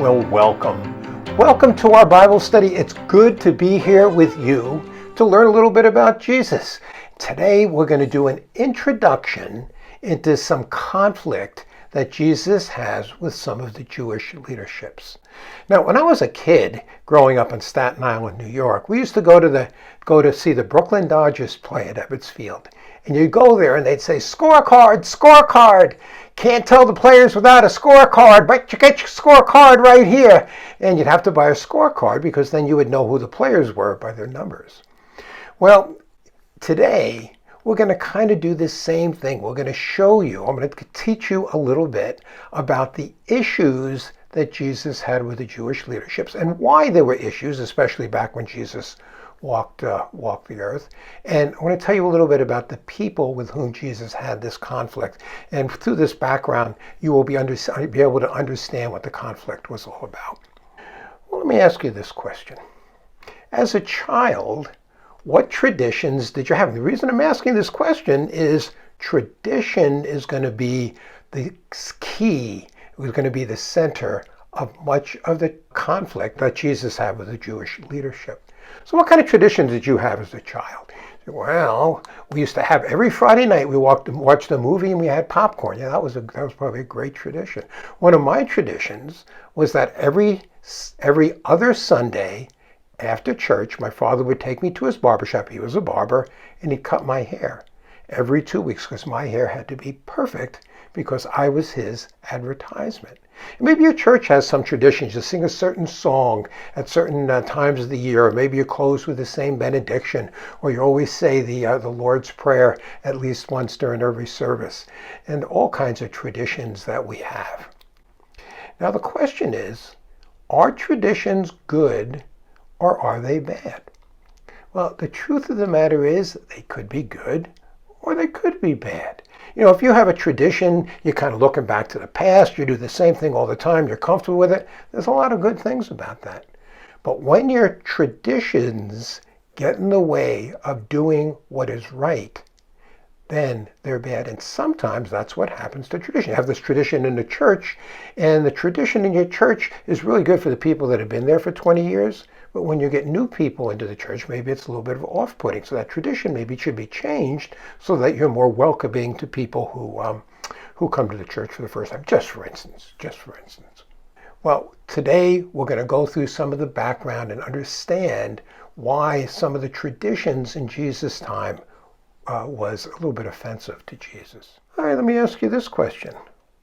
Well, welcome. Welcome to our Bible study. It's good to be here with you to learn a little bit about Jesus. Today we're going to do an introduction into some conflict that Jesus has with some of the Jewish leaderships. Now, when I was a kid growing up in Staten Island, New York, we used to go to see the Brooklyn Dodgers play at Ebbets Field. And you'd go there and they'd say, "Scorecard, scorecard. Can't tell the players without a scorecard, but you get your scorecard right here." And you'd have to buy a scorecard because then you would know who the players were by their numbers. Well, today we're going to kind of do the same thing. We're going to show you, I'm going to teach you a little bit about the issues that Jesus had with the Jewish leaderships and why there were issues, especially back when Jesus walked the earth. And I want to tell you a little bit about the people with whom Jesus had this conflict. And through this background, you will be able to understand what the conflict was all about. Well, let me ask you this question. As a child, what traditions did you have? And the reason I'm asking this question is tradition is going to be the key, it was going to be the center of much of the conflict that Jesus had with the Jewish leadership. So what kind of traditions did you have as a child? Well, we used to have every Friday night we watched a movie and we had popcorn. Yeah, that was probably a great tradition. One of my traditions was that every other Sunday after church, my father would take me to his barbershop. He was a barber, and he'd cut my hair every 2 weeks because my hair had to be perfect because I was his advertisement. And maybe your church has some traditions. You sing a certain song at certain times of the year, or maybe you close with the same benediction, or you always say the Lord's Prayer at least once during every service, and all kinds of traditions that we have. Now the question is, are traditions good or are they bad? Well, the truth of the matter is they could be good or they could be bad. You know, if you have a tradition, you're kind of looking back to the past, you do the same thing all the time, you're comfortable with it, there's a lot of good things about that. But when your traditions get in the way of doing what is right, then they're bad. And sometimes that's what happens to tradition. You have this tradition in the church, and the tradition in your church is really good for the people that have been there for 20 years. But when you get new people into the church, maybe it's a little bit of off-putting. So that tradition maybe should be changed so that you're more welcoming to people who come to the church for the first time. Just for instance. Well, today we're going to go through some of the background and understand why some of the traditions in Jesus' time was a little bit offensive to Jesus. All right, let me ask you this question.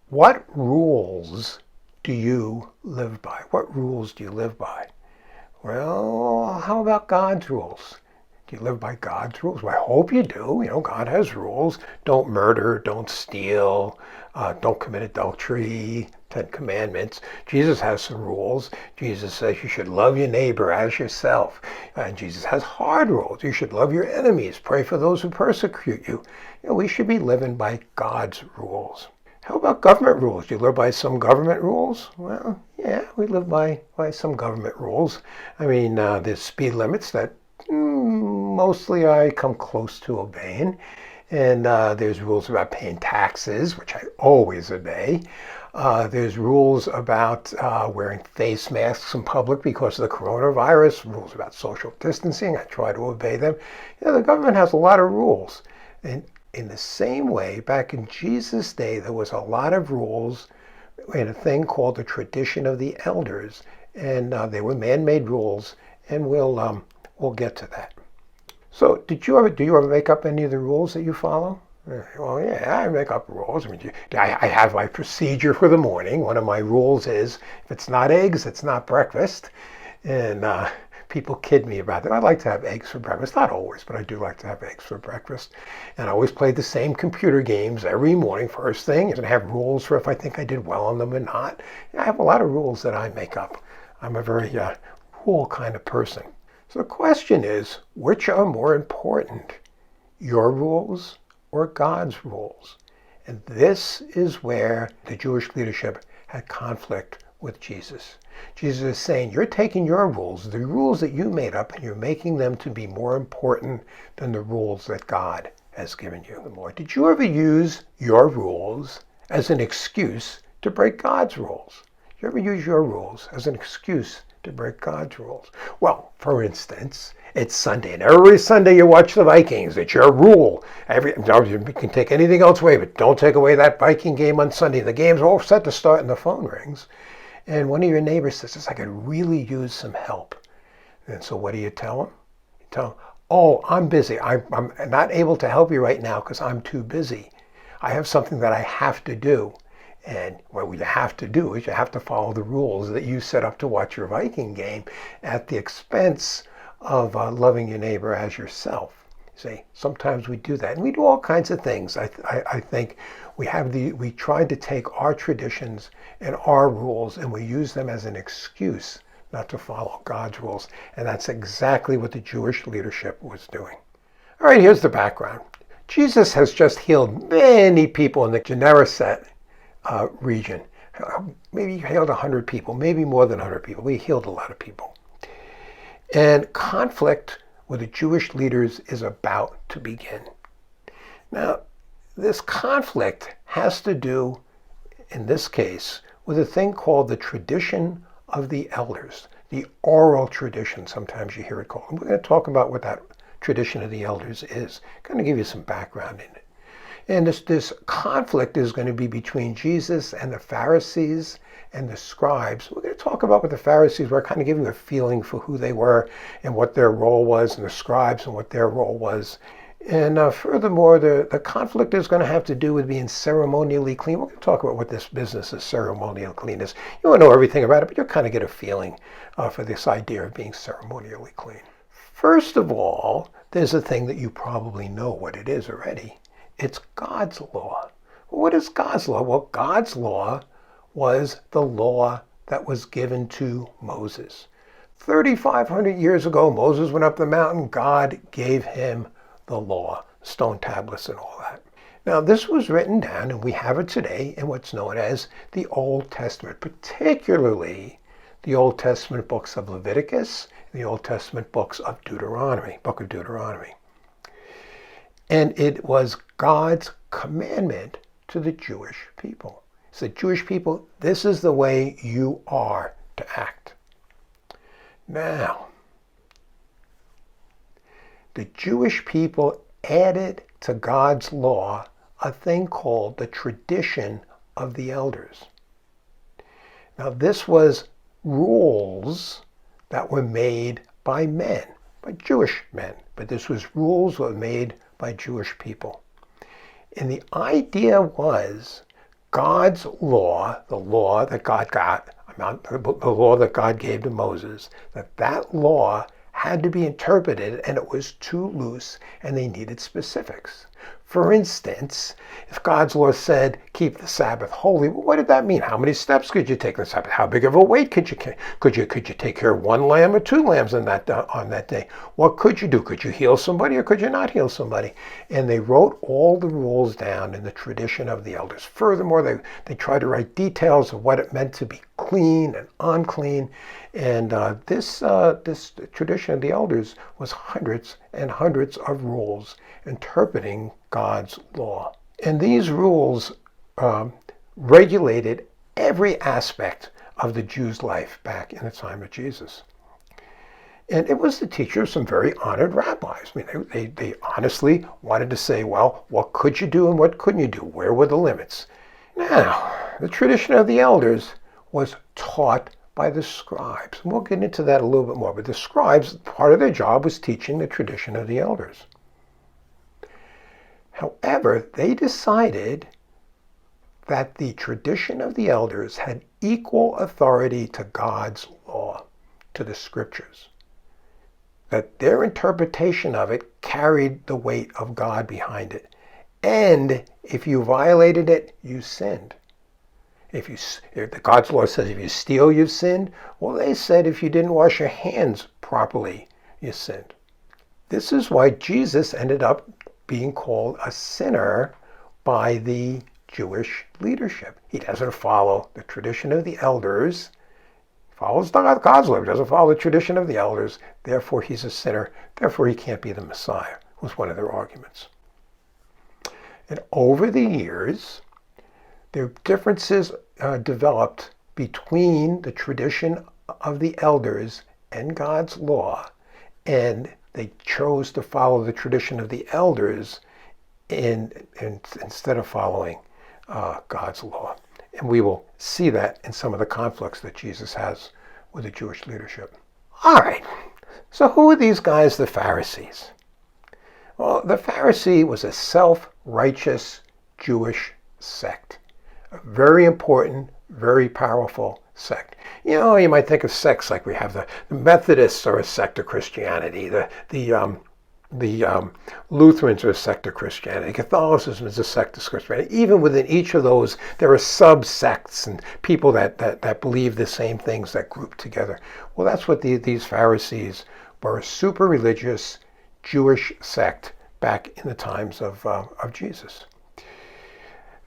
What rules do you live by? What rules do you live by? Well, how about God's rules? Do you live by God's rules? Well, I hope you do. You know, God has rules. Don't murder, don't steal, don't commit adultery, 10 Commandments. Jesus has some rules. Jesus says you should love your neighbor as yourself. And Jesus has hard rules. You should love your enemies. Pray for those who persecute you. You know, we should be living by God's rules. How about government rules? Do you live by some government rules? Well, yeah, we live by some government rules. I mean, there's speed limits that mostly I come close to obeying. And there's rules about paying taxes, which I always obey. There's rules about wearing face masks in public because of the coronavirus, rules about social distancing. I try to obey them. You know, the government has a lot of rules. And in the same way, back in Jesus' day, there was a lot of rules in a thing called the tradition of the elders. And they were man-made rules, and we'll get to that. So do you ever make up any of the rules that you follow? Well, yeah, I make up rules. I mean, I have my procedure for the morning. One of my rules is if it's not eggs, it's not breakfast. And people kid me about that. I like to have eggs for breakfast. Not always, but I do like to have eggs for breakfast. And I always play the same computer games every morning first thing. And I have rules for if I think I did well on them or not. I have a lot of rules that I make up. I'm a very rule kind of person. So the question is, which are more important, your rules or God's rules? And this is where the Jewish leadership had conflict with Jesus. Jesus is saying, you're taking your rules, the rules that you made up, and you're making them to be more important than the rules that God has given you. Lord, did you ever use your rules as an excuse to break God's rules? you ever use your rules as an excuse to break God's rules? Well, for instance, it's Sunday, and every Sunday you watch the Vikings. It's your rule. You can take anything else away, but don't take away that Viking game on Sunday. The game's all set to start and the phone rings. And one of your neighbors says, I could really use some help. And so what do you tell them? You tell them, oh, I'm busy. I'm not able to help you right now because I'm too busy. I have something that I have to do. And what you have to do is you have to follow the rules that you set up to watch your Viking game at the expense of loving your neighbor as yourself. See, sometimes we do that, and we do all kinds of things. I think we try to take our traditions and our rules, and we use them as an excuse not to follow God's rules, and that's exactly what the Jewish leadership was doing. All right, here's the background. Jesus has just healed many people in the Gennesaret region. Maybe he healed 100 people, maybe more than 100 people. He healed a lot of people. And conflict with the Jewish leaders is about to begin. Now, this conflict has to do, in this case, with a thing called the tradition of the elders, the oral tradition, sometimes you hear it called. And we're going to talk about what that tradition of the elders is. I'm going to give you some background in it. And this conflict is going to be between Jesus and the Pharisees and the Scribes. We're going to talk about what the Pharisees were, kind of give you a feeling for who they were and what their role was, and the Scribes and what their role was. And furthermore, the conflict is going to have to do with being ceremonially clean. We're going to talk about what this business of ceremonial clean is. You won't know everything about it, but you'll kind of get a feeling for this idea of being ceremonially clean. First of all, there's a thing that you probably know what it is already. It's God's law. What is God's law? Well, God's law was the law that was given to Moses. 3,500 years ago, Moses went up the mountain. God gave him the law, stone tablets and all that. Now, this was written down, and we have it today in what's known as the Old Testament, particularly the Old Testament books of Leviticus, and the Old Testament books of Deuteronomy, book of Deuteronomy. And it was God's commandment to the Jewish people. So Jewish people, this is the way you are to act. Now, the Jewish people added to God's law a thing called the tradition of the elders. Now, this was rules that were made by men, by Jewish men, but this was rules that were made by Jewish people. And the idea was God's law, the law that God got, the law that God gave to Moses, that law had to be interpreted, and it was too loose, and they needed specifics. For instance, if God's law said, keep the Sabbath holy, well, what did that mean? How many steps could you take on the Sabbath? How big of a weight could you carry? Could you take care of one lamb or two lambs on that day? What could you do? Could you heal somebody or could you not heal somebody? And they wrote all the rules down in the tradition of the elders. Furthermore, they tried to write details of what it meant to be clean and unclean. And this tradition of the elders was hundreds and hundreds of rules interpreting God's law. And these rules regulated every aspect of the Jews' life back in the time of Jesus. And it was the teacher of some very honored rabbis. I mean, they honestly wanted to say, well, what could you do and what couldn't you do? Where were the limits? Now, the tradition of the elders was taught by the scribes. And we'll get into that a little bit more. But the scribes, part of their job was teaching the tradition of the elders. However, they decided that the tradition of the elders had equal authority to God's law, to the scriptures. That their interpretation of it carried the weight of God behind it. And if you violated it, you sinned. If the God's law says if you steal, you've sinned. Well, they said if you didn't wash your hands properly, you sinned. This is why Jesus ended up being called a sinner by the Jewish leadership. He doesn't follow the tradition of the elders. He follows God's law. He doesn't follow the tradition of the elders. Therefore, he's a sinner. Therefore, he can't be the Messiah, was one of their arguments. And over the years, their differences developed between the tradition of the elders and God's law, and they chose to follow the tradition of the elders instead of following God's law. And we will see that in some of the conflicts that Jesus has with the Jewish leadership. All right, so who are these guys, the Pharisees? Well, the Pharisee was a self-righteous Jewish sect. A very important, very powerful sect. You know, you might think of sects like we have the Methodists are a sect of Christianity, the Lutherans are a sect of Christianity, Catholicism is a sect of Christianity. Even within each of those, there are subsects and people that believe the same things that group together. Well, that's what these Pharisees were, a super religious Jewish sect back in the times of Jesus.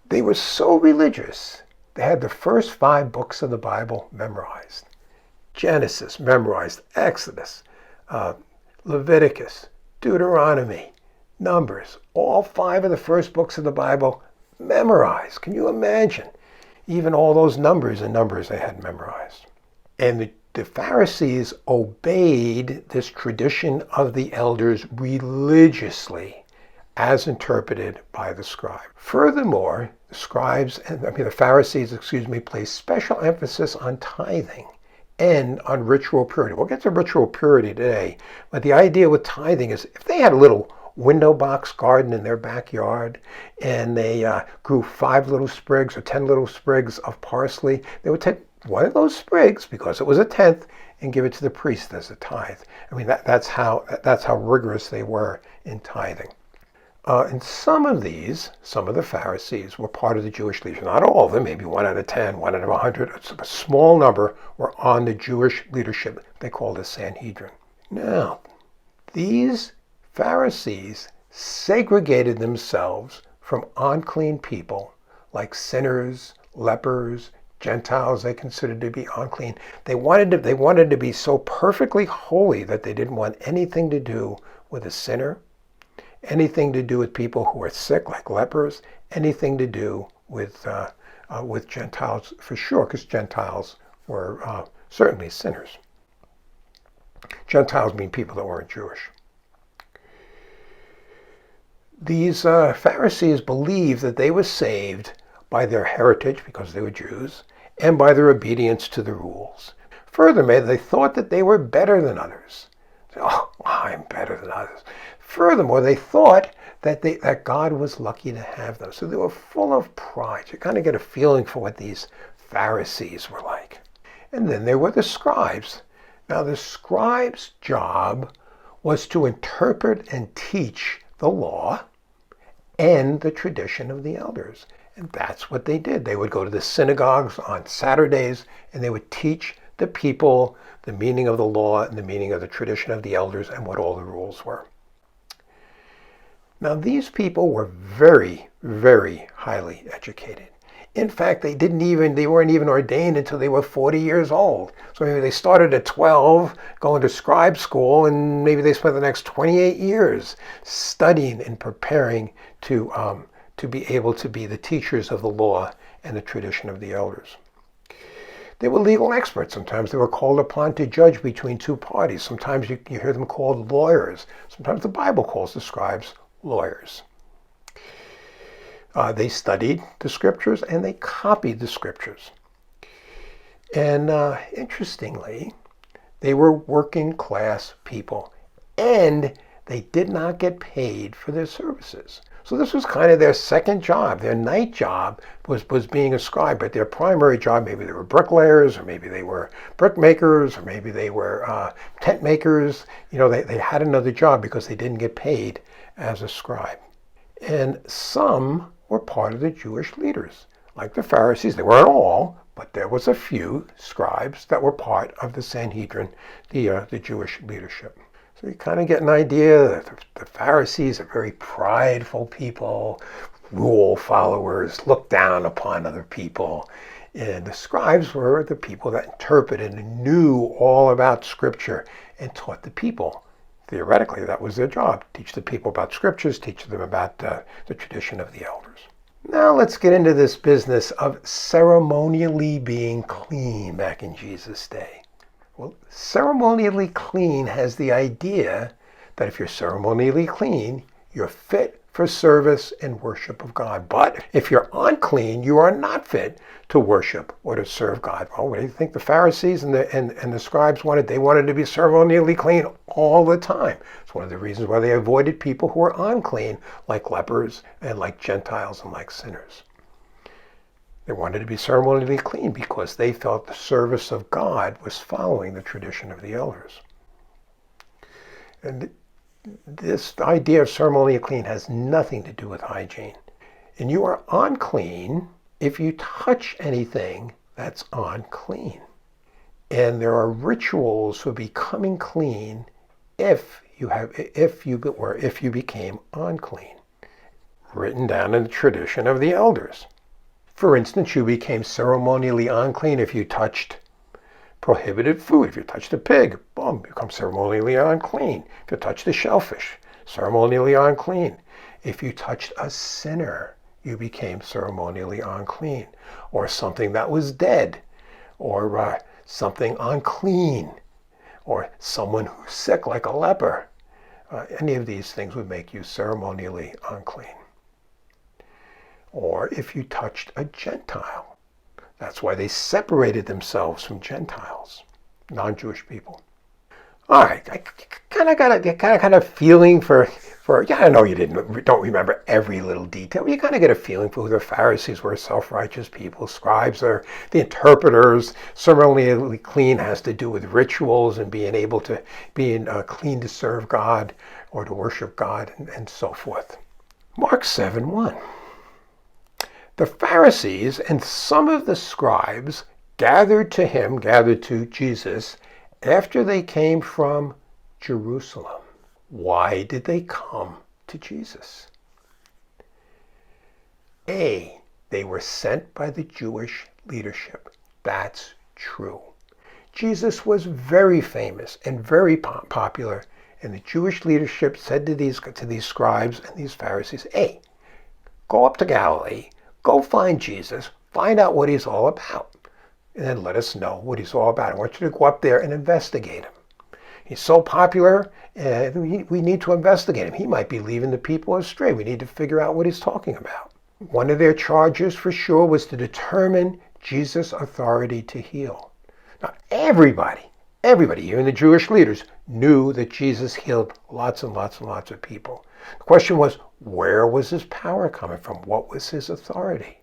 They were so religious, they had the first 5 books of the Bible memorized. Genesis memorized, Exodus, Leviticus, Deuteronomy, Numbers, all 5 of the first books of the Bible memorized. Can you imagine? Even all those numbers they had memorized. And the Pharisees obeyed this tradition of the elders religiously as interpreted by the scribe. Furthermore, the Pharisees, placed special emphasis on tithing and on ritual purity. We'll get to ritual purity today, but the idea with tithing is if they had a little window box garden in their backyard and they grew 5 little sprigs or 10 little sprigs of parsley, they would take one of those sprigs, because it was a tenth, and give it to the priest as a tithe. I mean, that's how rigorous they were in tithing. And some of the Pharisees were part of the Jewish leadership. Not all of them, maybe 1 out of 10, 1 out of 100. A small number were on the Jewish leadership. They called the Sanhedrin. Now, these Pharisees segregated themselves from unclean people like sinners, lepers, Gentiles they considered to be unclean. They wanted to be so perfectly holy that they didn't want anything to do with a sinner, anything to do with people who are sick like lepers, anything to do with Gentiles for sure, because Gentiles were certainly sinners. Gentiles mean people that weren't Jewish. These Pharisees believed that they were saved by their heritage, because they were Jews, and by their obedience to the rules. Furthermore, they thought that they were better than others. Oh, I'm better than others. Furthermore, they thought that God was lucky to have them. So they were full of pride. You kind of get a feeling for what these Pharisees were like. And then there were the scribes. Now, the scribes' job was to interpret and teach the law and the tradition of the elders. And that's what they did. They would go to the synagogues on Saturdays and they would teach the people the meaning of the law and the meaning of the tradition of the elders and what all the rules were. Now, these people were very, very highly educated. In fact, they weren't even ordained until they were 40 years old. So maybe they started at 12, going to scribe school, and maybe they spent the next 28 years studying and preparing to be able to be the teachers of the law and the tradition of the elders. They were legal experts. Sometimes they were called upon to judge between 2 parties. Sometimes you hear them called lawyers. Sometimes the Bible calls the scribes lawyers. They studied the scriptures and they copied the scriptures. And interestingly, they were working class people, and they did not get paid for their services. So this was kind of their second job. Their night job was being a scribe, but their primary job, maybe they were bricklayers, or maybe they were brick makers, or maybe they were tent makers. You know, they had another job because they didn't get paid as a scribe. And some were part of the Jewish leaders, like the Pharisees. They weren't all, but there was a few scribes that were part of the Sanhedrin, the Jewish leadership. So you kind of get an idea that the Pharisees are very prideful people, rule followers, look down upon other people. And the scribes were the people that interpreted and knew all about Scripture and taught the people. Theoretically, that was their job. Teach the people about Scriptures, teach them about the tradition of the elders. Now let's get into this business of ceremonially being clean back in Jesus' day. Well, ceremonially clean has the idea that if you're ceremonially clean, you're fit for service and worship of God. But if you're unclean, you are not fit to worship or to serve God. Well, what do you think the Pharisees and the Scribes wanted? They wanted to be ceremonially clean all the time. It's one of the reasons why they avoided people who were unclean, like lepers and like Gentiles and like sinners. They wanted to be ceremonially clean because they felt the service of God was following the tradition of the elders. And this idea of ceremonially clean has nothing to do with hygiene. And you are unclean if you touch anything that's unclean. And there are rituals for becoming clean if you became unclean, written down in the tradition of the elders. For instance, you became ceremonially unclean if you touched prohibited food. If you touched a pig, boom, you become ceremonially unclean. If you touched a shellfish, ceremonially unclean. If you touched a sinner, you became ceremonially unclean. Or something that was dead, or something unclean, or someone who's sick like a leper. Any of these things would make you ceremonially unclean. Or if you touched a Gentile. That's why they separated themselves from Gentiles, non-Jewish people. All right, I kind of got a feeling for I know you don't remember every little detail, but you kind of get a feeling for who the Pharisees were, self-righteous people. Scribes are the interpreters. Ceremonially clean has to do with rituals and being clean to serve God or to worship God and so forth. Mark 7:1. The Pharisees and some of the scribes gathered to Jesus after they came from Jerusalem. Why did they come to Jesus? A, they were sent by the Jewish leadership. That's true. Jesus was very famous and very popular, and the Jewish leadership said to these scribes and these Pharisees, hey, go up to Galilee, go find Jesus, find out what he's all about, and then let us know what he's all about. I want you to go up there and investigate him. He's so popular, we need to investigate him. He might be leading the people astray. We need to figure out what he's talking about. One of their charges for sure was to determine Jesus' authority to heal. Now, everybody, even the Jewish leaders, knew that Jesus healed lots and lots and lots of people. The question was, where was his power coming from? What was his authority?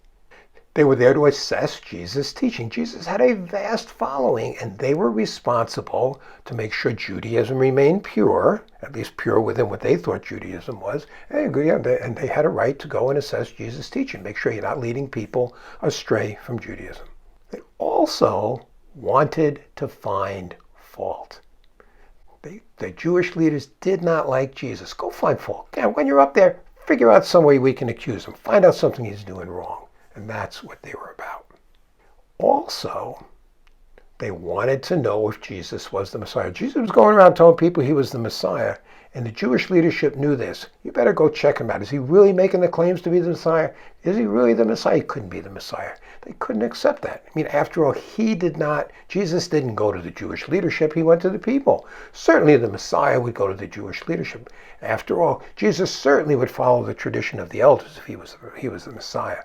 They were there to assess Jesus' teaching. Jesus had a vast following, and they were responsible to make sure Judaism remained pure, at least pure within what they thought Judaism was. And they had a right to go and assess Jesus' teaching, make sure you're not leading people astray from Judaism. They also wanted to find fault. The Jewish leaders did not like Jesus. Go find fault. When you're up there, figure out some way we can accuse him. Find out something he's doing wrong. And that's what they were about. Also, they wanted to know if Jesus was the Messiah. Jesus was going around telling people he was the Messiah, and the Jewish leadership knew this. You better go check him out. Is he really making the claims to be the Messiah? Is he really the Messiah? He couldn't be the Messiah. They couldn't accept that. I mean, after all, Jesus didn't go to the Jewish leadership. He went to the people. Certainly the Messiah would go to the Jewish leadership. After all, Jesus certainly would follow the tradition of the elders if he was the Messiah.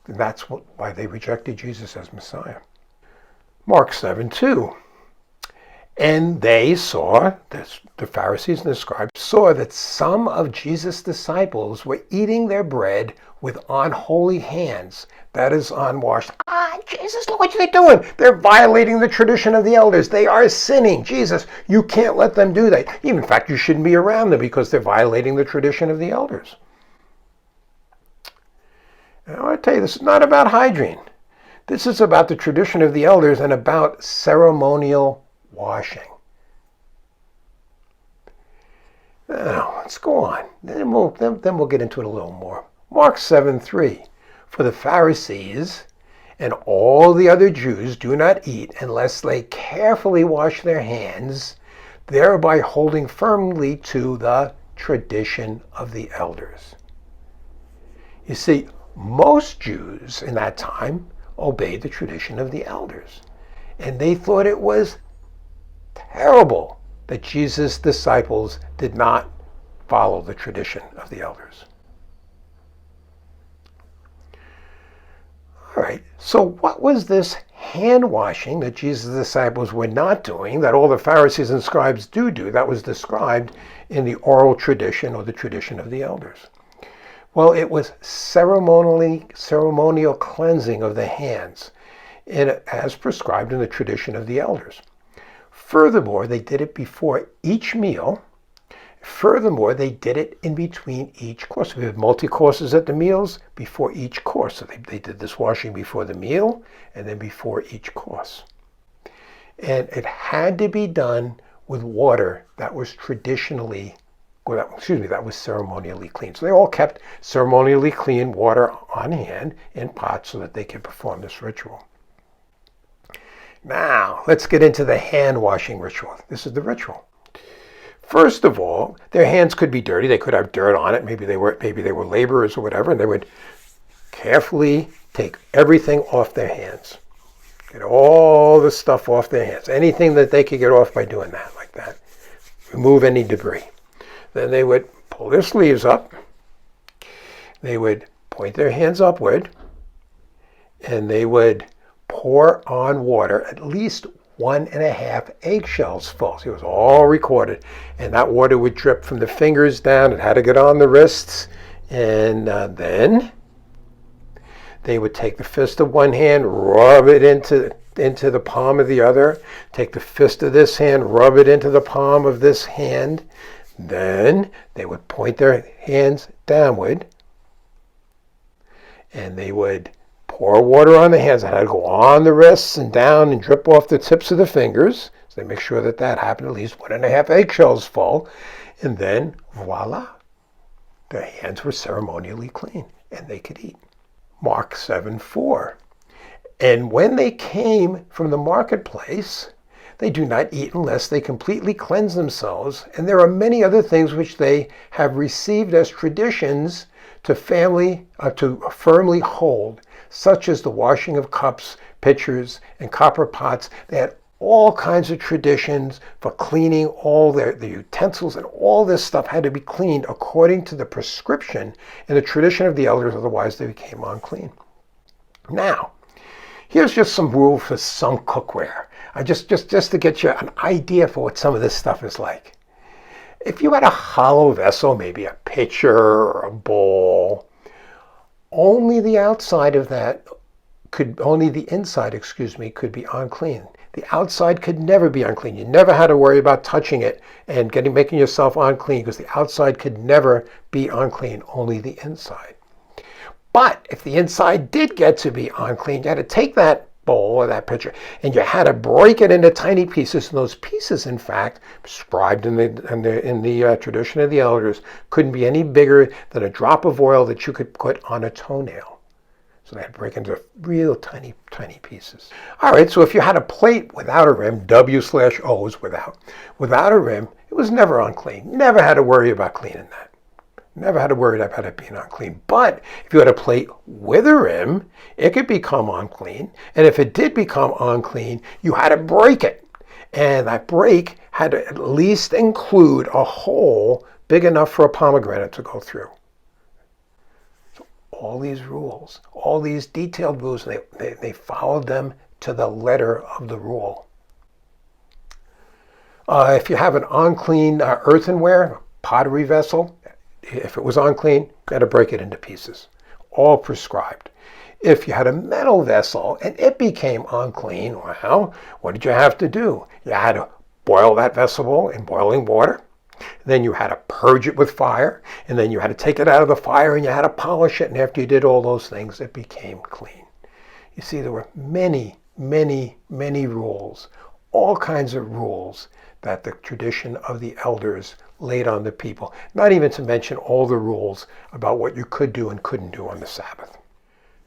That's why they rejected Jesus as Messiah. Mark 7:2. And they saw, the Pharisees and the Scribes saw that some of Jesus' disciples were eating their bread with unholy hands, that is, unwashed. Jesus, look what they're doing. They're violating the tradition of the elders. They are sinning. Jesus, you can't let them do that. In fact, you shouldn't be around them because they're violating the tradition of the elders. And I want to tell you, this is not about hygiene. This is about the tradition of the elders and about ceremonial washing. Now, let's go on. Then we'll get into it a little more. Mark 7:3. For the Pharisees and all the other Jews do not eat unless they carefully wash their hands, thereby holding firmly to the tradition of the elders. You see, most Jews in that time obeyed the tradition of the elders. And they thought it was terrible that Jesus' disciples did not follow the tradition of the elders. All right, so what was this hand washing that Jesus' disciples were not doing, that all the Pharisees and Scribes do, that was described in the oral tradition or the tradition of the elders? Well, it was ceremonial cleansing of the hands, as prescribed in the tradition of the elders. Furthermore, they did it before each meal. Furthermore, they did it in between each course. We have multi-courses at the meals before each course. So they did this washing before the meal and then before each course. And it had to be done with water that was that was ceremonially clean. So they all kept ceremonially clean water on hand in pots so that they could perform this ritual. Now, let's get into the hand washing ritual. This is the ritual. First of all, their hands could be dirty. They could have dirt on it. Maybe they were laborers or whatever, and they would carefully take everything off their hands. Get all the stuff off their hands. Anything that they could get off by doing that, like that. Remove any debris. Then they would pull their sleeves up. They would point their hands upward, and they would pour on water, at least 1.5 eggshells full. So it was all recorded. And that water would drip from the fingers down. It had to get on the wrists. And then they would take the fist of one hand, rub it into the palm of the other. Take the fist of this hand, rub it into the palm of this hand. Then they would point their hands downward. And they would pour water on the hands. It had to go on the wrists and down and drip off the tips of the fingers. So they make sure that happened, at least 1.5 eggshells full. And then, voila, their hands were ceremonially clean and they could eat. Mark 7:4. And when they came from the marketplace, they do not eat unless they completely cleanse themselves. And there are many other things which they have received as traditions to firmly hold, such as the washing of cups, pitchers, and copper pots. They had all kinds of traditions for cleaning all the utensils, and all this stuff had to be cleaned according to the prescription and the tradition of the elders, otherwise they became unclean. Now, here's just some rules for some cookware. Just to get you an idea for what some of this stuff is like. If you had a hollow vessel, maybe a pitcher or a bowl, only the inside could be unclean. The outside could never be unclean. You never had to worry about touching it and making yourself unclean, because the outside could never be unclean, only the inside. But if the inside did get to be unclean, you had to take that bowl or that pitcher and you had to break it into tiny pieces. And those pieces, in fact, prescribed in the tradition of the elders, couldn't be any bigger than a drop of oil that you could put on a toenail. So they had to break into real tiny pieces. All right, so if you had a plate without a rim, W/O is without a rim, it was never unclean. You never had to worry about cleaning that. Never had to worry about it being unclean. But if you had a plate with a rim, it could become unclean. And if it did become unclean, you had to break it. And that break had to at least include a hole big enough for a pomegranate to go through. So all these rules, all these detailed rules, they followed them to the letter of the rule. If you have an unclean earthenware, pottery vessel, if it was unclean, you had to break it into pieces. All prescribed. If you had a metal vessel and it became unclean, well, what did you have to do? You had to boil that vessel in boiling water. Then you had to purge it with fire. And then you had to take it out of the fire and you had to polish it. And after you did all those things, it became clean. You see, there were many rules, all kinds of rules that the tradition of the elders laid on the people, not even to mention all the rules about what you could do and couldn't do on the Sabbath.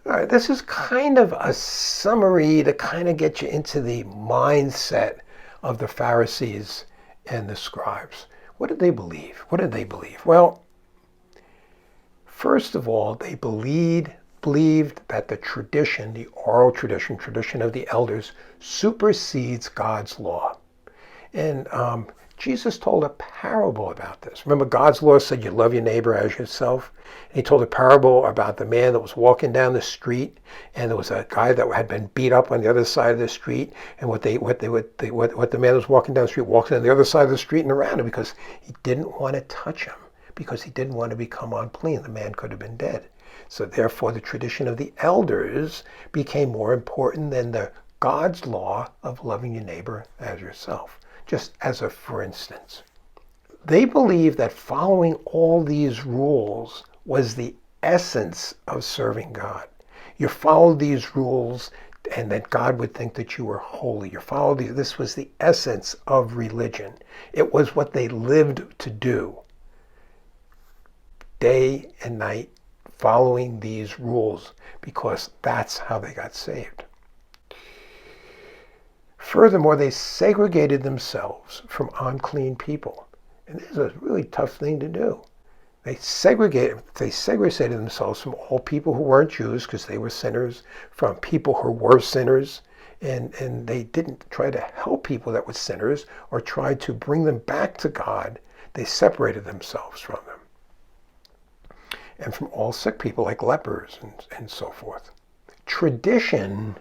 All right, this is kind of a summary to kind of get you into the mindset of the Pharisees and the Scribes. What did they believe? Well, First of all, they believed that the tradition, the oral tradition of the elders, supersedes God's law. And Jesus told a parable about this. Remember, God's law said you love your neighbor as yourself. And he told a parable about the man that was walking down the street, and there was a guy that had been beat up on the other side of the street. And what the man was walking down the street, walking on the other side of the street and around him because he didn't want to touch him, because he didn't want to become unclean. The man could have been dead. So therefore, the tradition of the elders became more important than the God's law of loving your neighbor as yourself. Just as a for instance, they believed that following all these rules was the essence of serving God. You followed these rules and that God would think that you were holy. This was the essence of religion. It was what they lived to do. Day and night, following these rules, because that's how they got saved. Furthermore, they segregated themselves from unclean people. And this is a really tough thing to do. They segregated themselves from all people who weren't Jews because they were sinners, from people who were sinners, and they didn't try to help people that were sinners or try to bring them back to God. They separated themselves from them. And from all sick people like lepers and so forth. Tradition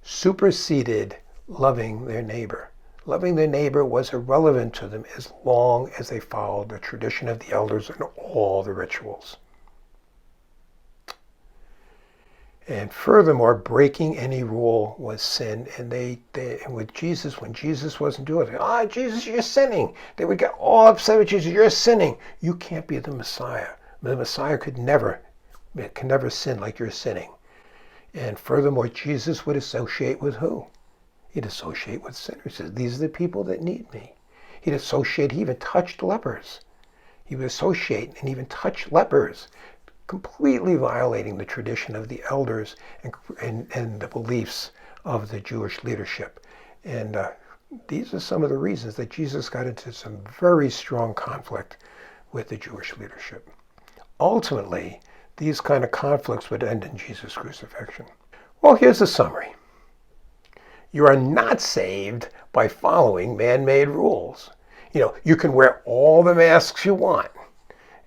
superseded loving their neighbor. Loving their neighbor was irrelevant to them as long as they followed the tradition of the elders and all the rituals. And furthermore, breaking any rule was sin. And and with Jesus, when Jesus wasn't doing it, Jesus, you're sinning. They would get all upset with Jesus. You're sinning. You can't be the Messiah. The Messiah can never sin like you're sinning. And furthermore, Jesus would associate with who? He'd associate with sinners. He says, these are the people that need me. He even touched lepers. He would associate and even touch lepers, completely violating the tradition of the elders and the beliefs of the Jewish leadership. And these are some of the reasons that Jesus got into some very strong conflict with the Jewish leadership. Ultimately, these kind of conflicts would end in Jesus' crucifixion. Well, here's the summary. You are not saved by following man-made rules. You can wear all the masks you want,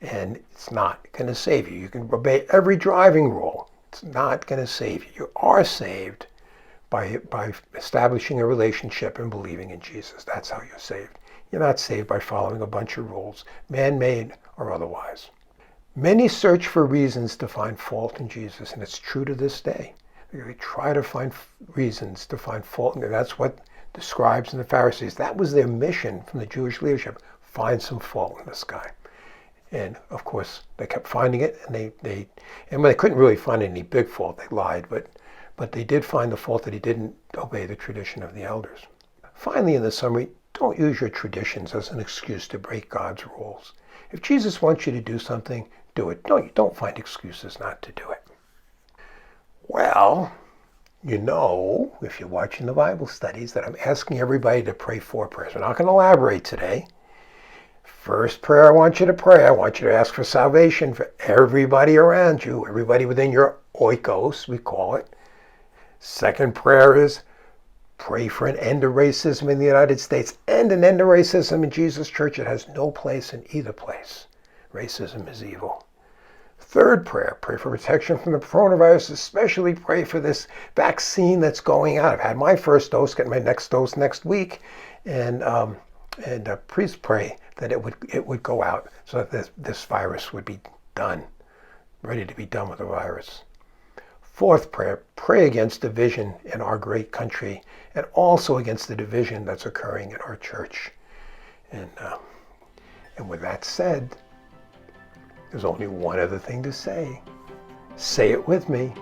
and it's not going to save you. You can obey every driving rule. It's not going to save you. You are saved by establishing a relationship and believing in Jesus. That's how you're saved. You're not saved by following a bunch of rules, man-made or otherwise. Many search for reasons to find fault in Jesus, and it's true to this day. They try to find reasons to find fault, and that's what the Scribes and the Pharisees, that was their mission from the Jewish leadership, find some fault in this guy. And of course, they kept finding it, and when they couldn't really find any big fault, they lied, but they did find the fault that he didn't obey the tradition of the elders. Finally, in the summary, don't use your traditions as an excuse to break God's rules. If Jesus wants you to do something, do it. Don't find excuses not to do it. Well, if you're watching the Bible studies, that I'm asking everybody to pray 4 prayers. We're not going to elaborate today. First prayer I want you to pray, I want you to ask for salvation for everybody around you, everybody within your oikos, we call it. Second prayer is pray for an end to racism in the United States and an end to racism in Jesus' church. It has no place in either place. Racism is evil. Third prayer, pray for protection from the coronavirus, especially pray for this vaccine that's going out. I've had my first dose, getting my next dose next week, and please pray that it would go out so that this virus would be done, ready to be done with the virus. Fourth prayer, pray against division in our great country and also against the division that's occurring in our church. And with that said, there's only one other thing to say. Say it with me.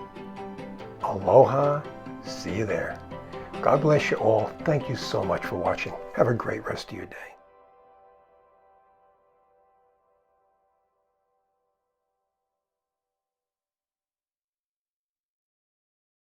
Aloha. See you there. God bless you all. Thank you so much for watching. Have a great rest of your day.